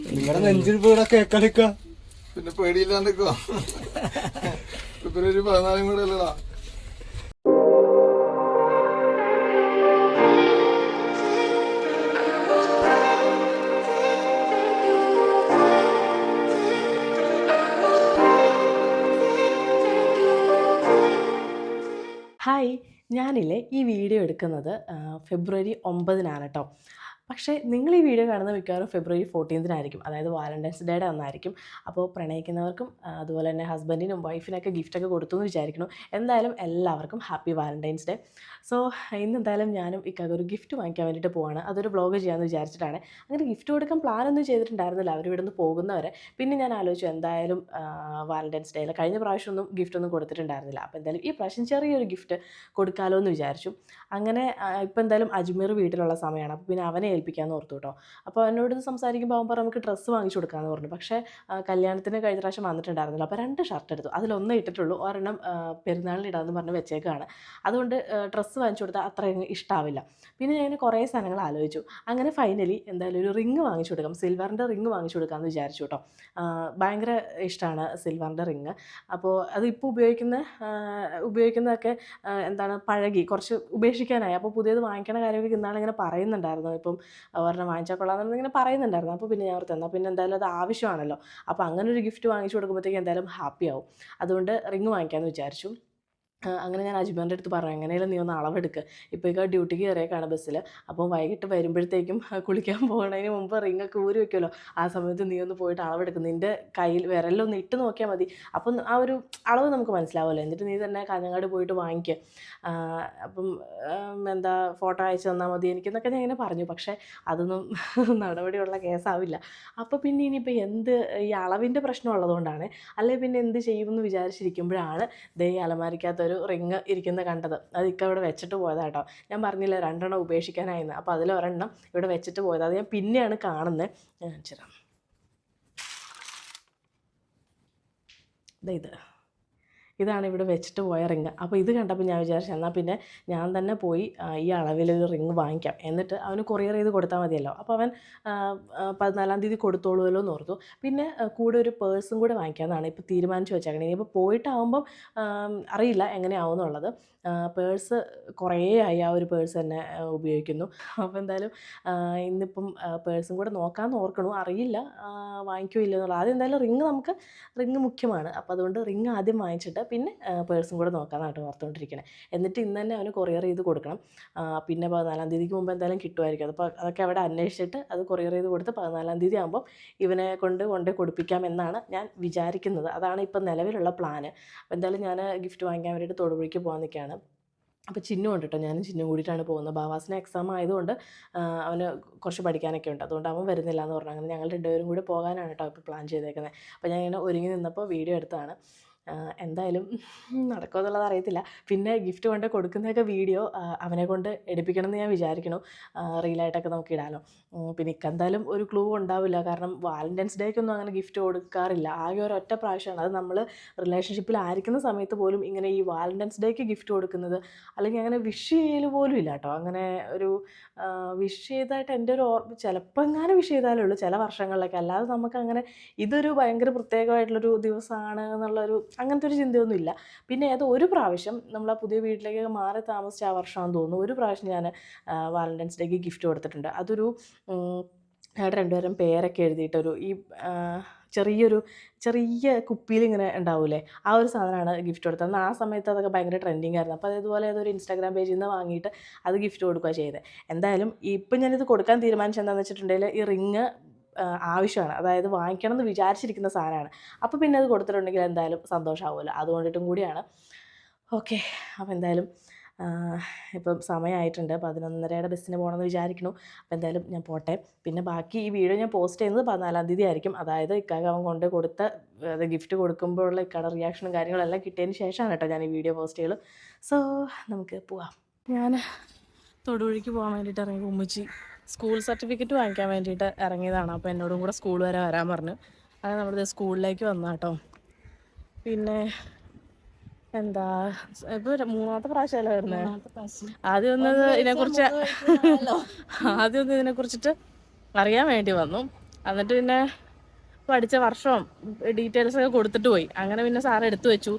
നിങ്ങളുടെ നെഞ്ചിൽ കൂടെ കേക്കളിക്ക പിന്നെ പേടിയില്ലാണ്ട് ഫെബ്രുവരി 14 കൂടെ അല്ലടാ. ഹായ്, ഞാനില്ലേ ഈ വീഡിയോ എടുക്കുന്നത് ഫെബ്രുവരി 9 കേട്ടോ. പക്ഷേ നിങ്ങൾ ഈ വീഡിയോ കാണുന്ന മിക്കവാറും ഫെബ്രുവരി 14 അതായത് വാലന്റൈൻസ് ഡേയുടെ അന്നായിരിക്കും. അപ്പോൾ പ്രണയിക്കുന്നവർക്കും അതുപോലെ തന്നെ ഹസ്ബൻഡിനും വൈഫിനൊക്കെ ഗിഫ്റ്റൊക്കെ കൊടുത്തു എന്ന് വിചാരിക്കുന്നു. എന്തായാലും എല്ലാവർക്കും ഹാപ്പി വാലന്റൈൻസ് ഡേ. സോ ഇന്ന് എന്തായാലും ഞാനും ഇക്കാക്ക് ഒരു ഗിഫ്റ്റ് വാങ്ങിക്കാൻ വേണ്ടിയിട്ട് പോവാണ്. അതൊരു വ്ളോഗ് ചെയ്യാമെന്ന് വിചാരിച്ചിട്ടാണ്. അങ്ങനെ ഗിഫ്റ്റ് കൊടുക്കാൻ പ്ലാനൊന്നും ചെയ്തിട്ടുണ്ടായിരുന്നില്ല, അവർ ഇവിടെ നിന്ന് പോകുന്നവരെ. പിന്നെ ഞാൻ ആലോചിച്ചു എന്തായാലും വാലന്റൈൻസ് ഡേയിൽ കഴിഞ്ഞ പ്രാവശ്യമൊന്നും ഗിഫ്റ്റൊന്നും കൊടുത്തിട്ടുണ്ടായിരുന്നില്ല. അപ്പോൾ എന്തായാലും ഈ പ്രാവശ്യം ചെറിയൊരു ഗിഫ്റ്റ് കൊടുക്കാമല്ലോ എന്ന് വിചാരിച്ചു. അങ്ങനെ ഇപ്പോൾ എന്തായാലും അജ്മീർ വീട്ടിലുള്ള സമയമാണ്. അപ്പോൾ പിന്നെ അവനെ ഏൽപ്പിക്കാമെന്ന് ഓർത്തു കേട്ടോ. അപ്പോൾ എന്നോട് സംസാരിക്കുമ്പോൾ അവൻ നമുക്ക് ഡ്രസ്സ് വാങ്ങിച്ചു കൊടുക്കാമെന്ന് പറഞ്ഞു. പക്ഷേ കല്യാണത്തിന് കഴിഞ്ഞ പ്രാവശ്യം വന്നിട്ടുണ്ടായിരുന്നില്ല. അപ്പോൾ 2 ഷർട്ട് എടുത്തു. അതിലൊന്നേ ഇട്ടിട്ടുള്ളൂ, ഒരെണ്ണം പെരുന്നാളിന് ഇടാമെന്ന് പറഞ്ഞ് വെച്ചേക്കാണ്. അതുകൊണ്ട് ഡ്രസ്സ് വാങ്ങിച്ചു കൊടുത്താൽ അത്രയും ഇഷ്ടാവില്ല. പിന്നെ ഞാൻ കുറേ സാധനങ്ങൾ ആലോചിച്ചു. അങ്ങനെ ഫൈനലി എന്തായാലും ഒരു റിങ് വാങ്ങിച്ചു കൊടുക്കാം, സിൽവറിൻ്റെ റിങ് വാങ്ങിച്ചു കൊടുക്കാമെന്ന് വിചാരിച്ചു കേട്ടോ. ഭയങ്കര ഇഷ്ടമാണ് സിൽവറിൻ്റെ റിങ്. അപ്പോൾ അതിപ്പോൾ ഉപയോഗിക്കുന്നതൊക്കെ എന്താണ് പഴകി കുറച്ച് ഉപേക്ഷിക്കാനായി. അപ്പോൾ പുതിയത് വാങ്ങിക്കണ കാര്യമൊക്കെ ഇന്നാളിങ്ങനെ പറയുന്നുണ്ടായിരുന്നു. ഇപ്പം ഒരെണ്ണം വാങ്ങിച്ചാൽ കൊള്ളാമെന്ന് ഇങ്ങനെ പറയുന്നുണ്ടായിരുന്നു. അപ്പോൾ പിന്നെ ഞാൻ ഓർത്ത് എന്നാൽ പിന്നെ എന്തായാലും അത് ആവശ്യമാണല്ലോ. അപ്പോൾ അങ്ങനെ ഒരു ഗിഫ്റ്റ് വാങ്ങിച്ചു കൊടുക്കുമ്പോഴത്തേക്ക് എന്തായാലും ഹാപ്പി ആവും. അതുകൊണ്ട് റിങ് വാങ്ങിക്കാമെന്ന് വിചാരിച്ചു. അങ്ങനെ ഞാൻ അജ്മലിൻ്റെ അടുത്ത് പറഞ്ഞു, എങ്ങനെയാലും നീ ഒന്ന് അളവെടുക്കുക. ഇപ്പോൾ ഡ്യൂട്ടിക്ക് കയറിയേക്കാണ് ബസ്സിൽ. അപ്പോൾ വൈകിട്ട് വരുമ്പോഴത്തേക്കും കുളിക്കാൻ പോകുന്നതിന് മുമ്പ് റിങ്ങൊക്കെ ഊരി വെക്കുമല്ലോ, ആ സമയത്ത് നീ ഒന്ന് പോയിട്ട് അളവെടുക്കും. നിൻ്റെ കയ്യിൽ വിരലൊന്ന് ഇട്ട് നോക്കിയാൽ മതി, അപ്പം ആ ഒരു അളവ് നമുക്ക് മനസ്സിലാവുമല്ലോ. എന്നിട്ട് നീ തന്നെ കാഞ്ഞങ്ങാട് പോയിട്ട് വാങ്ങിക്കുക. അപ്പം എന്താ ഫോട്ടോ അയച്ചു തന്നാൽ മതി എനിക്കെന്നൊക്കെ ഞാൻ ഇങ്ങനെ പറഞ്ഞു. പക്ഷേ അതൊന്നും നടപടിയുള്ള കേസാവില്ല. അപ്പോൾ പിന്നെ ഇനിയിപ്പോൾ ഈ അളവിൻ്റെ പ്രശ്നം ഉള്ളതുകൊണ്ടാണ്. അല്ലെങ്കിൽ പിന്നെ എന്ത് ചെയ്യുമെന്ന് വിചാരിച്ചിരിക്കുമ്പോഴാണ് ദേ അലമാരിക്കകത്തൊരു റിങ് ഇരിക്കുന്നത് കണ്ടത്. അത് ഇവിടെ വെച്ചിട്ട് പോയതാട്ടോ. ഞാൻ പറഞ്ഞില്ല 2 എണ്ണം ഉപേക്ഷിക്കാനായിരുന്നു. അപ്പോൾ അതിലൊരെണ്ണം ഇവിടെ വെച്ചിട്ട് പോയത്. അത് ഞാൻ പിന്നെയാണ് കാണുന്നത്. ഇതാണ് ഇവിടെ വെച്ചിട്ട് പോയ റിങ്. അപ്പോൾ ഇത് കണ്ടപ്പോൾ ഞാൻ വിചാരിച്ചു എന്നാൽ പിന്നെ ഞാൻ തന്നെ പോയി ഈ അളവിലൊരു റിങ് വാങ്ങിക്കാം, എന്നിട്ട് അവന് കൊറിയർ ചെയ്ത് കൊടുത്താൽ മതിയല്ലോ. അപ്പോൾ അവൻ 14 കൊടുത്തോളുമല്ലോ എന്ന് ഓർത്തു. പിന്നെ കൂടെ ഒരു പേഴ്സും കൂടെ വാങ്ങിക്കാമെന്നാണ് ഇപ്പോൾ തീരുമാനിച്ച് വെച്ചേക്കണേ. ഇനിയിപ്പോൾ പോയിട്ടാകുമ്പം അറിയില്ല എങ്ങനെയാവും എന്നുള്ളത്. പേഴ്സ് കുറേ ആയി ആ ഒരു പേഴ്സ് തന്നെ ഉപയോഗിക്കുന്നു. അപ്പോൾ എന്തായാലും ഇന്നിപ്പം പേഴ്സും കൂടെ നോക്കാമെന്ന് ഓർക്കണു. അറിയില്ല വാങ്ങിക്കോ ഇല്ല എന്നുള്ളത്. ആദ്യം എന്തായാലും റിങ് മുഖ്യമാണ്. അപ്പോൾ അതുകൊണ്ട് റിങ് ആദ്യം വാങ്ങിച്ചിട്ട് പിന്നെ പേഴ്സും കൂടെ നോക്കാമെന്നാണ് ഓർത്തുകൊണ്ടിരിക്കണേ. എന്നിട്ട് ഇന്ന് തന്നെ അവന് കൊറിയർ ചെയ്ത് കൊടുക്കണം. പിന്നെ 14 മുമ്പ് എന്തായാലും കിട്ടുമായിരിക്കും. അപ്പോൾ അതൊക്കെ അവിടെ അന്വേഷിച്ചിട്ട് അത് കൊറിയർ ചെയ്ത് കൊടുത്ത് 14 ആകുമ്പം ഇവനെ കൊണ്ട് കൊടുപ്പിക്കാം എന്നാണ് ഞാൻ വിചാരിക്കുന്നത്. അതാണ് ഇപ്പം നിലവിലുള്ള പ്ലാന്. അപ്പോൾ എന്തായാലും ഞാൻ ഗിഫ്റ്റ് വാങ്ങിക്കാൻ വേണ്ടിയിട്ട് തൊടുപുഴയ്ക്ക് പോകാൻ നിൽക്കുകയാണ്. അപ്പോൾ ചിന്നു ഉണ്ട് കേട്ടോ, ഞാനും ചിന്നു കൂടിയിട്ടാണ് പോകുന്നത്. ബാവാസിന് എക്സാം ആയതുകൊണ്ട് അവന് കുറച്ച് പഠിക്കാനൊക്കെ ഉണ്ട്, അതുകൊണ്ട് അവൻ വരുന്നില്ല എന്ന് പറഞ്ഞു. അങ്ങനെ ഞങ്ങൾ 2 പേരും കൂടി പോകാനാണ് കേട്ടോ ഇപ്പോൾ പ്ലാൻ ചെയ്തേക്കുന്നത്. അപ്പോൾ ഞാൻ ഇങ്ങനെ ഒരുങ്ങി നിന്നപ്പോൾ വീഡിയോ എടുത്തതാണ്. എന്തായാലും നടക്കുമോ എന്നുള്ളത് അറിയത്തില്ല. പിന്നെ ഗിഫ്റ്റ് കൊണ്ട് കൊടുക്കുന്നതൊക്കെ വീഡിയോ അവനെ കൊണ്ട് എടുപ്പിക്കണം എന്ന് ഞാൻ വിചാരിക്കണം. റീലായിട്ടൊക്കെ നമുക്ക് ഇടാമല്ലോ. പിന്നെ എന്തായാലും ഒരു ക്ലൂ ഉണ്ടാവില്ല, കാരണം വാലന്റൈൻസ് ഡേക്കൊന്നും അങ്ങനെ ഗിഫ്റ്റ് കൊടുക്കാറില്ല. ആകെ ഒരൊറ്റ പ്രാവശ്യമാണ്, അത് നമ്മൾ റിലേഷൻഷിപ്പിൽ ആയിരിക്കുന്ന സമയത്ത് പോലും ഇങ്ങനെ ഈ വാലന്റൈൻസ് ഡേക്ക് ഗിഫ്റ്റ് കൊടുക്കുന്നത് അല്ലെങ്കിൽ അങ്ങനെ വിഷ് ചെയ്യൽ പോലും ഇല്ല കേട്ടോ. അങ്ങനെ ഒരു വിഷ് ചെയ്തായിട്ട് എൻ്റെ ഒരു ചിലപ്പോൾ എങ്ങനെ വിഷ് ചെയ്താലേ ഉള്ളൂ ചില വർഷങ്ങളിലൊക്കെ. അല്ലാതെ നമുക്കങ്ങനെ ഇതൊരു ഭയങ്കര പ്രത്യേകമായിട്ടുള്ളൊരു ദിവസമാണ് എന്നുള്ളൊരു അങ്ങനത്തെ ഒരു ചിന്തയൊന്നുമില്ല. പിന്നെ ഒരു പ്രാവശ്യം നമ്മൾ ആ പുതിയ വീട്ടിലേക്കൊക്കെ മാറി താമസിച്ച ആ വർഷമാണെന്ന് തോന്നുന്നു, ഒരു പ്രാവശ്യം ഞാൻ വാലന്റൈൻസ് ഡേക്ക് ഗിഫ്റ്റ് കൊടുത്തിട്ടുണ്ട്. അതൊരു ഞങ്ങളുടെ 2 പേരും പേരൊക്കെ എഴുതിയിട്ടൊരു ഈ ചെറിയ കുപ്പിയിൽ ഇങ്ങനെ ഉണ്ടാവില്ലേ, ആ ഒരു സാധനമാണ് ഗിഫ്റ്റ് കൊടുത്തത്. എന്നാൽ ആ സമയത്ത് അതൊക്കെ ഭയങ്കര ട്രെൻഡിങ് ആയിരുന്നു. അപ്പോൾ അതേപോലെ ഏതൊരു ഇൻസ്റ്റാഗ്രാം പേജിൽ നിന്ന് വാങ്ങിയിട്ട് അത് ഗിഫ്റ്റ് കൊടുക്കുക ചെയ്തത്. എന്തായാലും ഇപ്പം ഞാനിത് കൊടുക്കാൻ തീരുമാനിച്ചത് എന്താണെന്ന് വെച്ചിട്ടുണ്ടെങ്കിൽ ഈ റിങ് ആവശ്യമാണ്, അതായത് വാങ്ങിക്കണം എന്ന് വിചാരിച്ചിരിക്കുന്ന സാധനമാണ്. അപ്പോൾ പിന്നെ അത് കൊടുത്തിട്ടുണ്ടെങ്കിൽ എന്തായാലും സന്തോഷമാവുമല്ലോ, അതുകൊണ്ടിട്ടും കൂടിയാണ്. ഓക്കെ, അപ്പോൾ എന്തായാലും ഇപ്പം സമയമായിട്ടുണ്ട്. 11:30 ബസ്സിന് പോകണമെന്ന് വിചാരിക്കുന്നു. അപ്പോൾ എന്തായാലും ഞാൻ പോട്ടെ. പിന്നെ ബാക്കി ഈ വീഡിയോ ഞാൻ പോസ്റ്റ് ചെയ്യുന്നത് 14 ആയിരിക്കും. അതായത് ഇക്കാക്ക് അവൻ കൊണ്ട് കൊടുത്ത ഗിഫ്റ്റ് കൊടുക്കുമ്പോഴുള്ള ഇക്കാടെ റിയാക്ഷനും കാര്യങ്ങളെല്ലാം കിട്ടിയതിന് ശേഷമാണ് കേട്ടോ ഞാൻ ഈ വീഡിയോ പോസ്റ്റ് ചെയ്യുള്ളൂ. സോ നമുക്ക് പോവാം. ഞാൻ തൊടുപുഴയ്ക്ക് പോകാൻ വേണ്ടിയിട്ട് ഇറങ്ങി. ഉമ്മച്ചി സ്കൂൾ സർട്ടിഫിക്കറ്റ് വാങ്ങിക്കാൻ വേണ്ടിയിട്ട് ഇറങ്ങിയതാണ്. അപ്പോൾ എന്നോടും കൂടെ സ്കൂൾ വരെ വരാൻ പറഞ്ഞു. അങ്ങനെ നമ്മളിത് സ്കൂളിലേക്ക് വന്നു കേട്ടോ. പിന്നെ എന്താ ഇപ്പൊ മൂന്നാമത്തെ പ്രാവശ്യമല്ലേ വരുന്നത്. ആദ്യം ഒന്നത് ഇതിനെ കുറിച്ചിട്ട് അറിയാൻ വേണ്ടി വന്നു. എന്നിട്ട് പിന്നെ പഠിച്ച വർഷവും ഡീറ്റെയിൽസ് ഒക്കെ കൊടുത്തിട്ട് പോയി. അങ്ങനെ പിന്നെ സാറ് എടുത്തു വെച്ചു.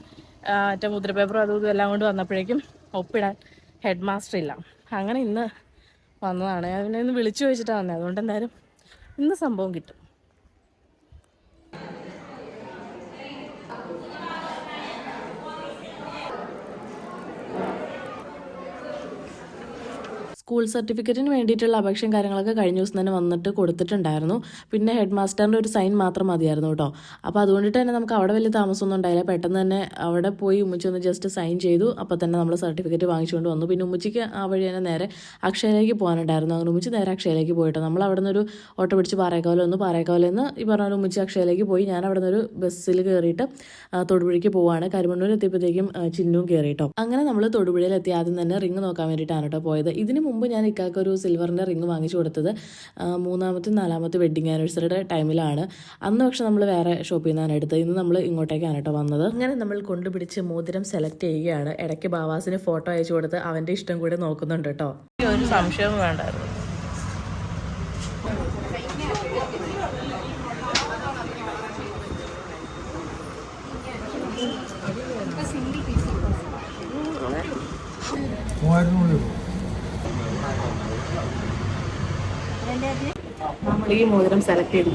മറ്റേ മുദ്ര പേപ്പറും അതും ഇതും എല്ലാം കൊണ്ട് വന്നപ്പോഴേക്കും ഒപ്പിടാൻ ഹെഡ് മാസ്റ്റർ ഇല്ല. അങ്ങനെ ഇന്ന് വന്നതാണ്. ഞാൻ പിന്നെ ഇന്ന് വിളിച്ചു ചോദിച്ചിട്ടാണ് വന്നത്. അതുകൊണ്ട് എന്തായാലും ഇന്ന് സംഭവം കിട്ടും. സ്കൂൾ സർട്ടിഫിക്കറ്റിന് വേണ്ടിയിട്ടുള്ള അപേക്ഷയും കാര്യങ്ങളൊക്കെ കഴിഞ്ഞ ദിവസം തന്നെ വന്നിട്ട് കൊടുത്തിട്ടുണ്ടായിരുന്നു. പിന്നെ ഹെഡ് മാസ്റ്ററിൻ്റെ ഒരു സൈൻ മാത്രം മതിയായിരുന്നു കേട്ടോ. അപ്പോൾ അതുകൊണ്ടിട്ട് തന്നെ നമുക്ക് അവിടെ വലിയ താമസമൊന്നും ഉണ്ടായില്ല. പെട്ടെന്ന് തന്നെ അവിടെ പോയി ഉമ്മച്ചി ഒന്ന് ജസ്റ്റ് സൈൻ ചെയ്തു. അപ്പോൾ തന്നെ നമ്മൾ സർട്ടിഫിക്കറ്റ് വാങ്ങിച്ചുകൊണ്ട് വന്നു. പിന്നെ ഉമ്മച്ചിക്ക് ആ വഴി തന്നെ നേരെ അക്ഷയയിലേക്ക് പോകാനുണ്ടായിരുന്നു. അങ്ങനെ ഉമ്മച്ചി നേരെ അക്ഷയയിലേക്ക് പോയിട്ട് നമ്മൾ അവിടെ നിന്നൊരു ഓട്ടോ പിടിച്ച് പാറേക്കാവിൽ നിന്ന് ഈ പറഞ്ഞ പോലെ ഉമ്മച്ചി അക്ഷയയിലേക്ക് പോയി. ഞാൻ അവിടെ നിന്നൊരു ബസ്സിൽ കയറിയിട്ട് തൊടുപുഴയ്ക്ക് പോവാണ്. കരിമണ്ണൂർ എത്തിയപ്പോഴത്തേക്കും ചിന്നും കയറിയിട്ടോ. അങ്ങനെ നമ്മൾ തൊടുപുഴയിൽ എത്തി. ആദ്യം തന്നെ റിങ് നോക്കാൻ വേണ്ടിയിട്ടാണ് കേട്ടോ പോയത്. ഇതിന് മുമ്പ് ഞാൻ ഇക്കാക്ക് ഒരു സിൽവറിൻ്റെ റിങ് വാങ്ങിച്ചു കൊടുത്തത് 3ാമത്തെ 4ാമത്തെ വെഡ്ഡിങ് ആനിവേഴ്സറിയുടെ ടൈമിലാണ്. അന്ന് പക്ഷെ നമ്മൾ വേറെ ഷോപ്പിൽ നിന്നാണ് എടുത്തത്. ഇന്ന് നമ്മൾ ഇങ്ങോട്ടേക്കാണ് കേട്ടോ വന്നത്. അങ്ങനെ നമ്മൾ കൊണ്ടുപിടിച്ച് മോതിരം സെലക്ട് ചെയ്യുകയാണ്. ഇടയ്ക്ക് ബാവാസിന് ഫോട്ടോ അയച്ചു കൊടുത്ത് അവൻ്റെ ഇഷ്ടം കൂടി നോക്കുന്നുണ്ട് കേട്ടോ. ഒരു സംശയവും വേണ്ടായിരുന്നു. നമ്മൾ ഈ മോതിരം സെലക്ട് ചെയ്തു.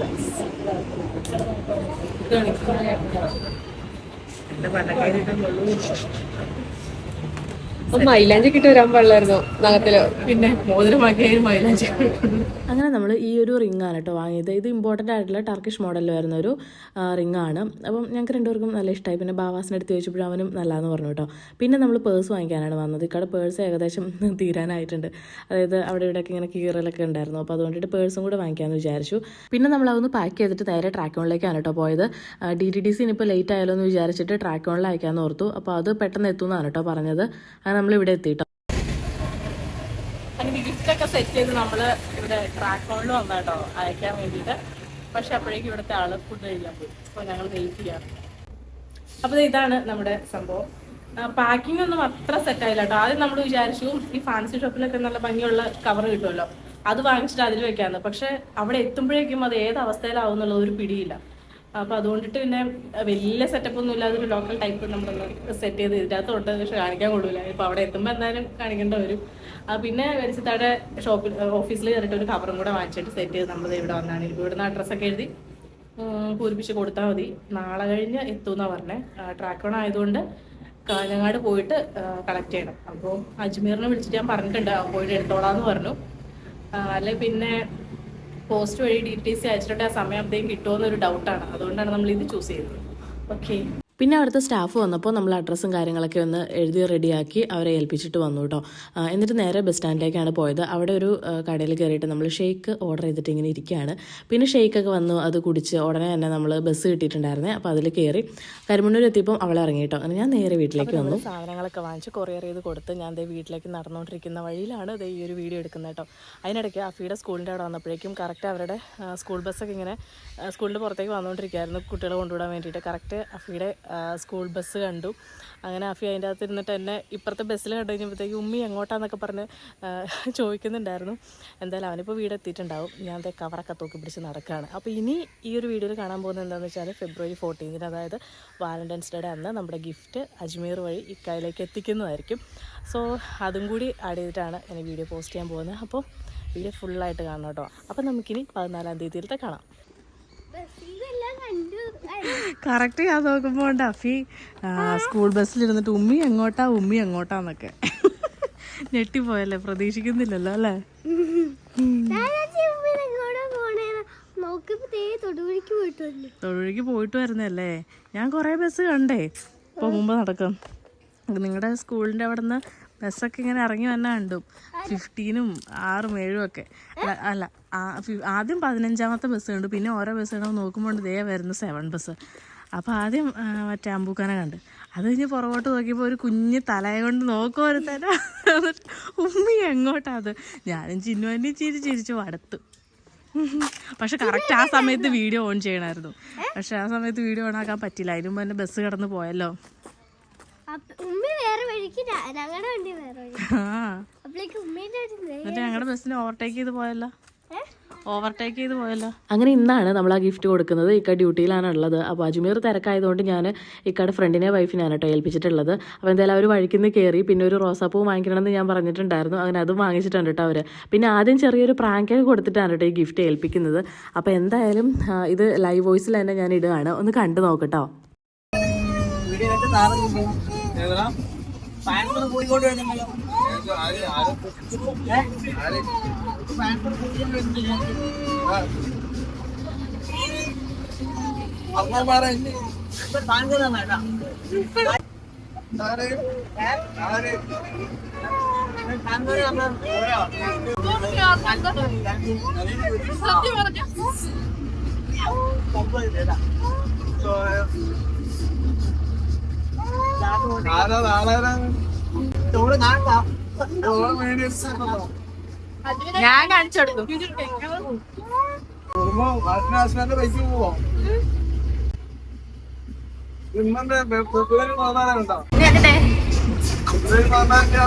മൈലാഞ്ചി കിട്ടി വരാൻ പാടില്ലായിരുന്നു നഖത്തിലോ. പിന്നെ മോതിരമാക്കി മൈലാഞ്ചി. അങ്ങനെ നമ്മൾ ഈ ഒരു റിംഗ് ആണ് കേട്ടോ വാങ്ങിയത്. ഇത് ഇമ്പോർട്ടൻ്റ് ആയിട്ടുള്ള ടർക്കിഷ് മോഡലിൽ വരുന്ന ഒരു റിംഗ് ആണ്. അപ്പം ഞങ്ങൾക്ക് രണ്ടുപേർക്കും നല്ല ഇഷ്ടമായി. പിന്നെ ബാവാസിൻ്റെ അടുത്ത് ചോദിച്ചപ്പോഴും അവനും നല്ലതെന്ന് പറഞ്ഞു കേട്ടോ. പിന്നെ നമ്മൾ പേഴ്സ് വാങ്ങിക്കാനാണ് വന്നത്. ഇക്കടെ പേഴ്സ് ഏകദേശം തീരാനായിട്ടുണ്ട്. അതായത് അവിടെ ഇവിടെയൊക്കെ ഇങ്ങനെ കീറലൊക്കെ ഉണ്ടായിരുന്നു. അപ്പോൾ അതുകൊണ്ടിട്ട് പേഴ്സും കൂടെ വാങ്ങിക്കാമെന്ന് വിചാരിച്ചു. പിന്നെ നമ്മൾ അതൊന്ന് പാക്ക് ചെയ്തിട്ട് നേരെ ട്രാക്കോണിലേക്കാണ് കേട്ടോ പോയത്. DTDC ഇനിയിപ്പോൾ ലേറ്റ് ആയാലോ എന്ന് വിചാരിച്ചിട്ട് ട്രാക്കോണിൽ അയക്കാമെന്ന് ഓർത്തു. അപ്പോൾ അത് പെട്ടെന്ന് എത്തുമെന്നാണ് കേട്ടോ പറഞ്ഞത്. അത് നമ്മളിവിടെ എത്തിയിട്ടോ. അങ്ങനെ ഗിഫ്റ്റൊക്കെ സെറ്റ് ചെയ്ത് നമ്മൾ ഇവിടെ ട്രാക്കോണിൽ വന്ന കേട്ടോ അയക്കാൻ വേണ്ടിയിട്ട്. പക്ഷെ അപ്പോഴേക്കും ഇവിടുത്തെ ആൾ ഫുഡ് കഴിക്കാൻ പോയി. അപ്പോൾ ഞങ്ങൾ വെയിറ്റ് ചെയ്യാം. അപ്പോൾ ഇതാണ് നമ്മുടെ സംഭവം. പാക്കിംഗ് ഒന്നും അത്ര സെറ്റായില്ല കേട്ടോ. ആദ്യം നമ്മൾ വിചാരിച്ചു ഈ ഫാൻസി ഷോപ്പിലൊക്കെ നല്ല ഭംഗിയുള്ള കവർ കിട്ടുമല്ലോ, അത് വാങ്ങിച്ചിട്ട് അതിൽ വെക്കാമെന്ന്. പക്ഷെ അവിടെ എത്തുമ്പോഴേക്കും അത് ഏത് അവസ്ഥയിലാവും എന്നുള്ളത് ഒരു പിടിയില്ല. അപ്പോൾ അതുകൊണ്ടിട്ട് പിന്നെ വലിയ സെറ്റപ്പ് ഒന്നും ഇല്ലാതെ ഒരു ലോക്കൽ ടൈപ്പ് നമ്മളൊന്ന് സെറ്റ് ചെയ്ത് ഇതിനകത്ത് തൊട്ട് പക്ഷെ കാണിക്കാൻ കൊള്ളില്ല. ഇപ്പോൾ അവിടെ എത്തുമ്പോൾ എന്തായാലും കാണിക്കേണ്ടി വരും. പിന്നെ വെളിച്ചത്താടെ ഓഫീസിൽ കയറിയിട്ട് ഒരു കവറും കൂടെ വാങ്ങിച്ചിട്ട് സെറ്റ് ചെയ്ത് നമ്മൾ ഇവിടെ വന്നാണ്. ഇപ്പോൾ ഇവിടുന്ന് അഡ്രസ്സൊക്കെ എഴുതി പൂരിപ്പിച്ച് കൊടുത്താൽ മതി. നാളെ കഴിഞ്ഞ് എത്തുമെന്നാണ് പറഞ്ഞത്. ട്രാക്കോൺ ആയതുകൊണ്ട് കാഞ്ഞങ്ങാട് പോയിട്ട് കളക്ട് ചെയ്യണം. അപ്പോൾ അജ്മീറിനെ വിളിച്ചിട്ട് ഞാൻ പറഞ്ഞിട്ടുണ്ട്, പോയിട്ട് എടുത്തോളാന്ന് പറഞ്ഞു. അല്ലെ പിന്നെ പോസ്റ്റ് വഴി DTC അയച്ചിട്ട് ആ സമയത്തേക്ക് കിട്ടുമോയെന്നൊരു ഡൗട്ടാണ്. അതുകൊണ്ടാണ് നമ്മൾ ഇത് ചൂസ് ചെയ്തത്. ഓക്കെ. പിന്നെ അവിടുത്തെ സ്റ്റാഫ് വന്നപ്പോൾ നമ്മൾ അഡ്രസ്സും കാര്യങ്ങളൊക്കെ ഒന്ന് എഴുതി റെഡിയാക്കി അവരെ ഏൽപ്പിച്ചിട്ട് വന്നു കേട്ടോ. എന്നിട്ട് നേരെ ബസ് സ്റ്റാൻഡിലേക്കാണ് പോയത്. അവിടെ ഒരു കടയിൽ കയറിയിട്ട് നമ്മൾ ഷേക്ക് ഓർഡർ ചെയ്തിട്ട് ഇങ്ങനെ ഇരിക്കുകയാണ്. പിന്നെ ഷേക്കൊക്കെ വന്നു, അത് കുടിച്ച് ഉടനെ തന്നെ നമ്മൾ ബസ് കിട്ടിയിട്ടുണ്ടായിരുന്നേ. അപ്പോൾ അതിൽ കയറി കരിമണ്ണൂർ എത്തിയപ്പോൾ അവളെ ഇറങ്ങി കേട്ടോ. അങ്ങനെ ഞാൻ നേരെ വീട്ടിലേക്ക് വന്നു. സാധനങ്ങളൊക്കെ വാങ്ങിച്ച് കൊറിയർ ചെയ്ത് കൊടുത്ത് ഞാൻ ദേ വീട്ടിലേക്ക് നടന്നുകൊണ്ടിരിക്കുന്ന വഴിയിലാണ് ദേ ഈ ഒരു വീഡിയോ എടുക്കുന്നത് കേട്ടോ. അതിനിടയ്ക്ക് അഫിയുടെ സ്കൂളിൻ്റെ അവിടെ വന്നപ്പോഴേക്കും കറക്റ്റ് അവരുടെ സ്കൂൾ ബസ്സൊക്കെ ഇങ്ങനെ സ്കൂളിൻ്റെ പുറത്തേക്ക് വന്നുകൊണ്ടിരിക്കുകയായിരുന്നു കുട്ടികളെ കൊണ്ടുവിടാൻ വേണ്ടിയിട്ട്. കറക്റ്റ് അഫിയുടെ സ്കൂൾ ബസ് കണ്ടു. അങ്ങനെ അഫി അതിൻ്റെ അകത്ത് ഇരുന്നിട്ട് എന്നെ ഇപ്പുറത്തെ ബസ്സിൽ കണ്ടു കഴിഞ്ഞപ്പോഴത്തേക്ക് ഉമ്മി എങ്ങോട്ടാന്നൊക്കെ പറഞ്ഞ് ചോദിക്കുന്നുണ്ടായിരുന്നു. എന്തായാലും അവനിപ്പോൾ വീട് എത്തിയിട്ടുണ്ടാവും. ഞാൻ ദേ കവറൊക്കെ തൂക്കി പിടിച്ച് നടക്കുകയാണ്. അപ്പോൾ ഇനി ഈ ഒരു വീഡിയോയിൽ കാണാൻ പോകുന്നത് എന്താണെന്ന് വെച്ചാൽ ഫെബ്രുവരി 14, അതായത് വാലന്റൈൻസ് ഡേയുടെ അന്ന് നമ്മുടെ ഗിഫ്റ്റ് അജ്മീർ വഴി ഇക്കായിലേക്ക് എത്തിക്കുന്നതായിരിക്കും. സോ അതും കൂടി ആഡ് ചെയ്തിട്ടാണ് ഞാൻ വീഡിയോ പോസ്റ്റ് ചെയ്യാൻ പോകുന്നത്. അപ്പോൾ വീഡിയോ ഫുള്ളായിട്ട് കാണണം കേട്ടോ. അപ്പോൾ നമുക്കിനി 14-ാം തീയതിയിലത്തെ കാണാം. കറക്റ്റ് ഞാൻ നോക്കുമ്പോൾ ഉണ്ട് അഫി സ്കൂൾ ബസ്സിലിരുന്നിട്ട് ഉമ്മി എങ്ങോട്ടാന്നൊക്കെ ഞെട്ടിപ്പോയല്ലേ, പ്രതീക്ഷിക്കുന്നില്ലല്ലോ അല്ലേ. തൊടുപുഴയ്ക്ക് പോയിട്ട് വരുന്നല്ലേ. ഞാൻ കുറേ ബസ് കണ്ടേ ഇപ്പോൾ മുമ്പ് നടക്കും. നിങ്ങളുടെ സ്കൂളിൻ്റെ അവിടെ നിന്ന് ബസ്സൊക്കെ ഇങ്ങനെ ഇറങ്ങി വന്നെ കണ്ടു. 15ഉം 6ഉം 7ഉം ഒക്കെ. അല്ല ആദ്യം 15ാമത്തെ ബസ് കണ്ടു. പിന്നെ ഓരോ ബസ് കണ്ടു നോക്കുമ്പോൾ ദേ വരുന്നു 7 ബസ്. അപ്പോൾ ആദ്യം മറ്റേ അമ്പൂക്കാനെ കണ്ട്. അത് കഴിഞ്ഞ് പുറകോട്ട് നോക്കിയപ്പോൾ ഒരു കുഞ്ഞ് തലയെ കൊണ്ട് നോക്കുവരുത്തേനെ ഉമ്മി എങ്ങോട്ടാ അത്. ഞാനും ചിന്നുവന്നെ ചിരിച്ചു അടുത്ത്. പക്ഷെ കറക്റ്റ് ആ സമയത്ത് വീഡിയോ ഓൺ ചെയ്യണമായിരുന്നു. പക്ഷെ ആ സമയത്ത് വീഡിയോ ഓൺ ആക്കാൻ പറ്റില്ല. അതിന് മുമ്പ് തന്നെ ബസ് കിടന്ന് പോയല്ലോ. ഉമ്മ വേറെ വഴിക്ക് ഞങ്ങളുടെ വണ്ടി വേറെ വഴി. അപ്പോഴേക്ക് ഉമ്മയുടെ ഞങ്ങളുടെ ബസ്സിന് ഓവർടേക്ക് ചെയ്ത് പോയല്ലോ. അങ്ങനെ ഇന്നാണ് നമ്മൾ ആ ഗിഫ്റ്റ് കൊടുക്കുന്നത്. ഇക്ക ഡ്യൂട്ടിയിലാണ് ഉള്ളത്. അപ്പോൾ അജ്മീർ തിരക്കായതുകൊണ്ട് ഞാൻ ഇക്കയുടെ ഫ്രണ്ടിനെ വൈഫിനാണ് കേട്ടോ ഏൽപ്പിച്ചിട്ടുള്ളത്. അപ്പോൾ എന്തായാലും അവർ വഴിക്ക് നിന്ന് കയറി. പിന്നെ ഒരു റോസാപ്പൂ വാങ്ങിക്കണമെന്ന് ഞാൻ പറഞ്ഞിട്ടുണ്ടായിരുന്നു. അങ്ങനെ അതും വാങ്ങിച്ചിട്ടുണ്ട് കേട്ടോ അവർ. പിന്നെ ആദ്യം ചെറിയൊരു പ്രാങ്കൊക്കെ കൊടുത്തിട്ടാണ് കേട്ടോ ഈ ഗിഫ്റ്റ് ഏൽപ്പിക്കുന്നത്. അപ്പോൾ എന്തായാലും ഇത് ലൈവ് വോയിസിൽ തന്നെ ഞാൻ ഇടുകയാണ്. ഒന്ന് കണ്ടു നോക്കട്ടോ. ഞാൻ കാണിച്ചു കൊടുക്കും. പൈസ പോവോ ഇമ്മന്റെ ഫെബ്രുവരി 14 ഉണ്ടോ? ഫെബ്രുവരി 14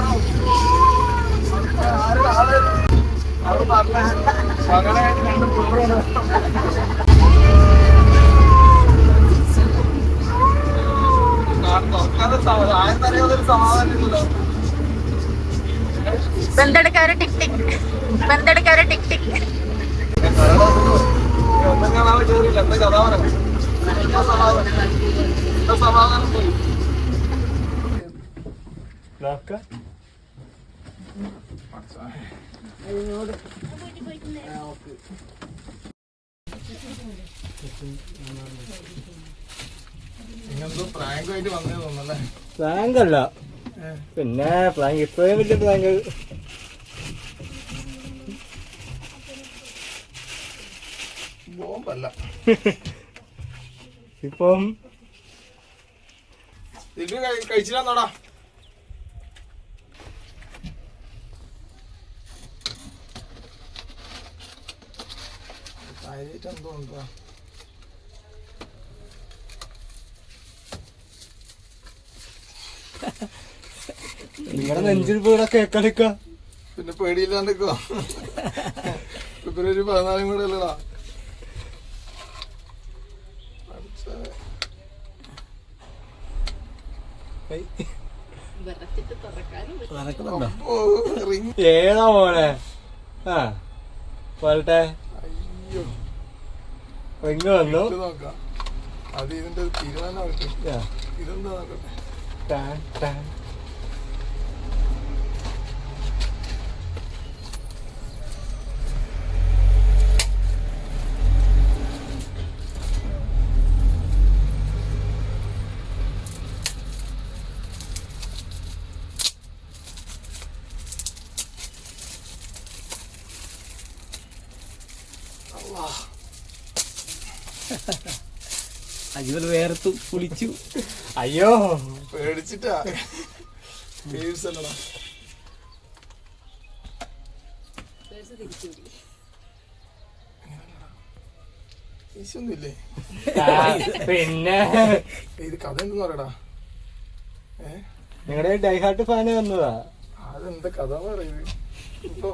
അവർ പറഞ്ഞ മകളായിട്ട് 2 പിള്ളേരുണ്ട്. ആയത്തറിയാതൊരു സമാധാനം ഇല്ലല്ലോ. ഒന്നും കാണാതെ കേറിയില്ല. എന്താ കഥാപനം സമാധാനം പോയി. നിങ്ങെന്തോ പ്രാങ്കായിട്ട് വന്നേ തോന്നല്ലേ? പ്രാങ്കല്ല, പിന്നെ പ്രാങ്ക് ഇത്രയും വലിയ പ്രാങ്ക് ബോംബല്ല. ഇപ്പം ഇത് കഴിച്ചില്ലാന്നോടാ. എന്തോ ഉണ്ടോ നിങ്ങളുടെ നെഞ്ചിൽ വീടാ കേക്കളിക്ക. പിന്നെ പേടിയില്ലാണ്ടിക്കോ. ഫെബ്രുവരി 14 കൂടെ അല്ലടാ. ഏതാ മോനെ? ആ പോലട്ടെ. അയ്യോ റിങ് വന്നു. നോക്കാം. അത് ഇതിന്റെ തീരുമാനം ഇതെന്താ നോക്കട്ടെ. അയ്യോ വേർത്തു കുളിച്ചു. അയ്യോ പേടിച്ചിട്ടാ. പിന്നെ ഇത് കഥ എന്തെന്ന് പറയടാ. നിങ്ങളുടെ ഡൈഹാർട്ട് ഫാന് വന്നതാ. അതെന്താ കഥ പറയുന്നത്? ഇപ്പൊ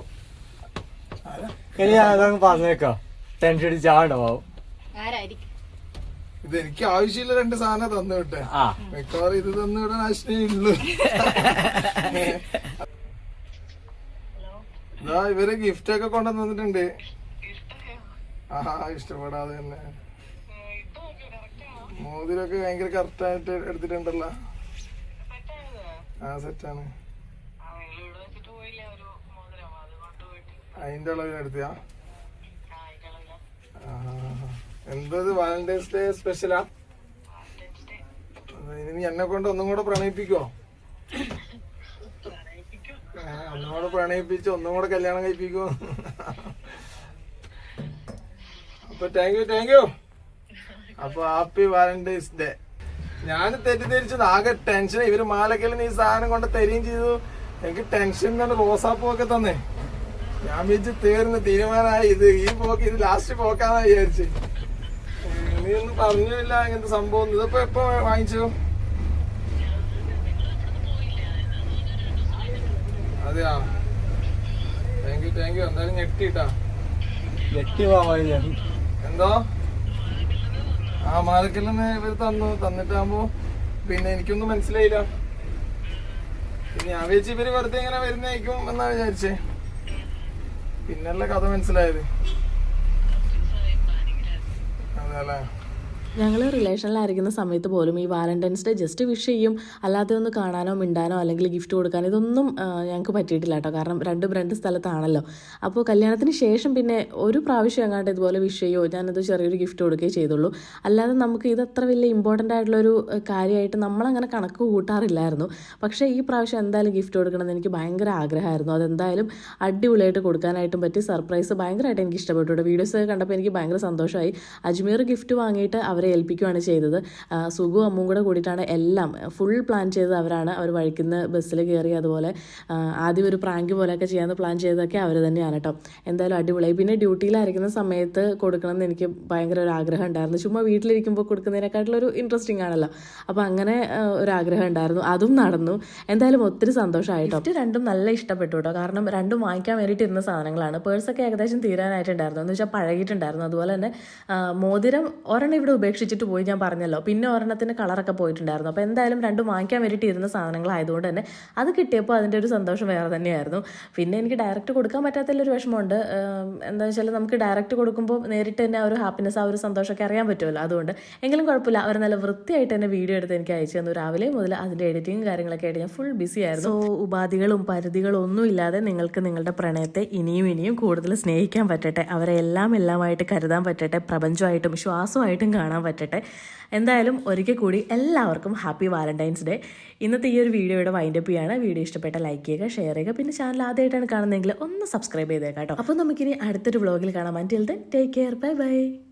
അതങ്ങ് പറഞ്ഞേക്കോ. ടെൻഷൻ അടിച്ചാണ്ടോ പാവും. ഇത് എനിക്ക് ആവശ്യമില്ല 2 സാധനം തന്നു വിട്ടെ. മിക്കവാറും ഇത് തന്നു വിടാൻ ആവശ്യമേ ഉള്ളൂ. ഇവര് ഗിഫ്റ്റ് ഒക്കെ കൊണ്ടുവന്നിട്ടുണ്ട്. ഇഷ്ടപ്പെടാതെ തന്നെ മോതിരൊക്കെ ഭയങ്കര കറക്റ്റ് ആയിട്ട് എടുത്തിട്ടുണ്ടല്ലോ. സെറ്റാണ്. അതിന്റെ അളവിൽ എടുത്തിയാ? എന്തത് വാലന്റൈൻസ് ഡേ സ്പെഷ്യലാ? ഇനി എന്നെ കൊണ്ട് ഒന്നും കൂടെ പ്രണയിപ്പിക്കോ? ഒന്നും കൂടെ പ്രണയിപ്പിച്ച് ഒന്നും കൂടെ കല്യാണം കഴിപ്പിക്കോ? അപ്പൊ താങ്ക് യു. അപ്പൊ ഹാപ്പി വാലന്റൈൻസ് ഡേ. ഞാൻ തെറ്റിദ്ധരിച്ചത് ആകെ ടെൻഷൻ. ഇവര് മാലക്കലിന് ഈ സാധനം കൊണ്ട് തരികയും ചെയ്തു. എനിക്ക് ടെൻഷൻ കൊണ്ട് റോസാപ്പൂ ഒക്കെ തന്നെ. ഞാൻ വിളിച്ച് തീരുമാനമായി. ഈ പോക്ക് ഇത് ലാസ്റ്റ് പോക്കാന്നാ വിചാരിച്ച്. നീ ഒന്നും പറഞ്ഞില്ല ഇങ്ങനത്തെ സംഭവം. ഇതിപ്പോ എപ്പോ വാങ്ങിച്ചു? അതെയാ, താങ്ക് യു. എന്തായാലും ഞെട്ടിട്ടാ. ഞെട്ടി മാമായി ഞാൻ. എന്തോ ആ മാലക്കല്ലെന്ന് ഇവർ തന്നിട്ടാകുമ്പോ പിന്നെ എനിക്കൊന്നും മനസ്സിലായില്ല. പിന്നെ ഞാൻ വിചാരിച്ചു ഇവര് വെറുതെ ഇങ്ങനെ വരുന്നേക്കും എന്നാ വിചാരിച്ചേ. പിന്നല്ല കഥ മനസ്സിലായത്. അതെല്ലേ. ഞങ്ങൾ റിലേഷനിലായിരിക്കുന്ന സമയത്ത് പോലും ഈ വാലന്റൈൻസ് ഡേ ജസ്റ്റ് വിഷ് ചെയ്യും, അല്ലാതെ ഒന്ന് കാണാനോ മിണ്ടാനോ അല്ലെങ്കിൽ ഗിഫ്റ്റ് കൊടുക്കാനോ ഇതൊന്നും ഞങ്ങൾക്ക് പറ്റിയിട്ടില്ല കേട്ടോ. കാരണം രണ്ട് സ്ഥലത്താണല്ലോ. അപ്പോൾ കല്യാണത്തിന് ശേഷം പിന്നെ ഒരു പ്രാവശ്യം എങ്ങാണ്ട് ഇതുപോലെ വിഷ് ചെയ്യോ ഞാനത് ചെറിയൊരു ഗിഫ്റ്റ് കൊടുക്കുകയേ ചെയ്തുള്ളൂ. അല്ലാതെ നമുക്ക് ഇതത്ര വലിയ ഇമ്പോർട്ടൻ്റ് ആയിട്ടുള്ളൊരു കാര്യമായിട്ട് നമ്മളങ്ങനെ കണക്ക് കൂട്ടാറില്ലായിരുന്നു. പക്ഷേ ഈ പ്രാവശ്യം എന്തായാലും ഗിഫ്റ്റ് കൊടുക്കണമെന്ന് എനിക്ക് ഭയങ്കര ആഗ്രഹമായിരുന്നു. അതെന്തായാലും അടിപൊളിയായിട്ട് കൊടുക്കാനായിട്ടും പറ്റി. സർപ്രൈസ് ഭയങ്കരമായിട്ട് എനിക്ക് ഇഷ്ടപ്പെട്ടു. വീഡിയോസ് കണ്ടപ്പോൾ എനിക്ക് ഭയങ്കര സന്തോഷമായി. അജ്മീർ ഗിഫ്റ്റ് വാങ്ങിയിട്ട് അവരെ ഏൽപ്പിക്കുകയാണ് ചെയ്തത്. സുഖു അമ്മും കൂടെ കൂടിയിട്ടാണ് എല്ലാം ഫുൾ പ്ലാൻ ചെയ്തത് അവരാണ്. അവർ വഴിക്കുന്ന ബസ്സിൽ കയറി അതുപോലെ ആദ്യം ഒരു പ്രാങ്ക് പോലെയൊക്കെ ചെയ്യാമെന്ന് പ്ലാൻ ചെയ്തതൊക്കെ അവർ തന്നെയാണ് കേട്ടോ. എന്തായാലും അടിപൊളിയായി. പിന്നെ ഡ്യൂട്ടിയിലായിരിക്കുന്ന സമയത്ത് കൊടുക്കണമെന്ന് എനിക്ക് ഭയങ്കര ഒരു ആഗ്രഹം ഉണ്ടായിരുന്നു. ചുമ്മാ വീട്ടിലിരിക്കുമ്പോൾ കൊടുക്കുന്നതിനെക്കാട്ടിലൊരു ഇൻട്രസ്റ്റിംഗ് ആണല്ലോ. അപ്പോൾ അങ്ങനെ ഒരു ആഗ്രഹം ഉണ്ടായിരുന്നു, അതും നടന്നു. എന്തായാലും ഒത്തിരി സന്തോഷമായിട്ടോ. രണ്ടും നല്ല ഇഷ്ടപ്പെട്ടു കേട്ടോ. കാരണം രണ്ടും വാങ്ങിക്കാൻ വേണ്ടിയിട്ടിരുന്ന സാധനങ്ങളാണ്. പേഴ്സൊക്കെ ഏകദേശം തീരാനായിട്ടുണ്ടായിരുന്നു, എന്ന് വെച്ചാൽ പഴകിയിട്ടുണ്ടായിരുന്നു. അതുപോലെ തന്നെ മോതിരം ഒരെണ്ണം ഇവിടെ ഉപേക്ഷിച്ചിട്ട് പോയി, ഞാൻ പറഞ്ഞല്ലോ. പിന്നെ ഒരെണ്ണത്തിന് കളറൊക്കെ പോയിട്ടുണ്ടായിരുന്നു. അപ്പോൾ എന്തായാലും രണ്ടും വാങ്ങിക്കാൻ വേണ്ടിയിട്ട് ഇരുന്ന സാധനങ്ങളായതുകൊണ്ട് തന്നെ അത് കിട്ടിയപ്പോൾ അതിൻ്റെ ഒരു സന്തോഷം വേറെ തന്നെയായിരുന്നു. പിന്നെ എനിക്ക് ഡയറക്റ്റ് കൊടുക്കാൻ പറ്റാത്തതിലൊരു വിഷമമുണ്ട്. എന്താ വെച്ചാൽ നമുക്ക് ഡയറക്റ്റ് കൊടുക്കുമ്പോൾ നേരിട്ട് തന്നെ ആ ഒരു ഹാപ്പിനെസ്, ആ ഒരു സന്തോഷമൊക്കെ അറിയാൻ പറ്റുമല്ലോ. അതുകൊണ്ട് എങ്കിലും കുഴപ്പമില്ല, അവർ നല്ല വൃത്തിയായിട്ട് തന്നെ വീഡിയോ എടുത്ത് എനിക്ക് അയച്ചു തന്നു. രാവിലെ മുതൽ അതിൻ്റെ എഡിറ്റിങ്ങും കാര്യങ്ങളൊക്കെ ആയിട്ട് ഞാൻ ഫുൾ ബിസി ആയിരുന്നു. സോ ഉപാധികളും പരിധികളും ഒന്നും ഇല്ലാതെ നിങ്ങൾക്ക് നിങ്ങളുടെ പ്രണയത്തെ ഇനിയും കൂടുതൽ സ്നേഹിക്കാൻ പറ്റട്ടെ. അവരെ എല്ലാമായിട്ട് കരുതാൻ പറ്റട്ടെ. പ്രപഞ്ചമായിട്ടും ശ്വാസമായിട്ടും കാണാൻ പറ്റട്ടെ. എന്തായാലും ഒരിക്കൽ കൂടി എല്ലാവർക്കും ഹാപ്പി വാലന്റൈൻസ് ഡേ. ഇന്നത്തെ ഈ ഒരു വീഡിയോയുടെ വൈൻഡപ്പ് ചെയ്യാണ്. വീഡിയോ ഇഷ്ടപ്പെട്ട ലൈക്ക് ചെയ്യുക, ഷെയർ ചെയ്യുക. പിന്നെ ചാനൽ ആദ്യമായിട്ടാണ് കാണുന്നതെങ്കിൽ ഒന്ന് സബ്സ്ക്രൈബ് ചെയ്തേക്കാം കേട്ടോ. അപ്പോൾ നമുക്കിനി അടുത്തൊരു വ്ളോഗിൽ കാണാം. Until then, take care. Bye bye.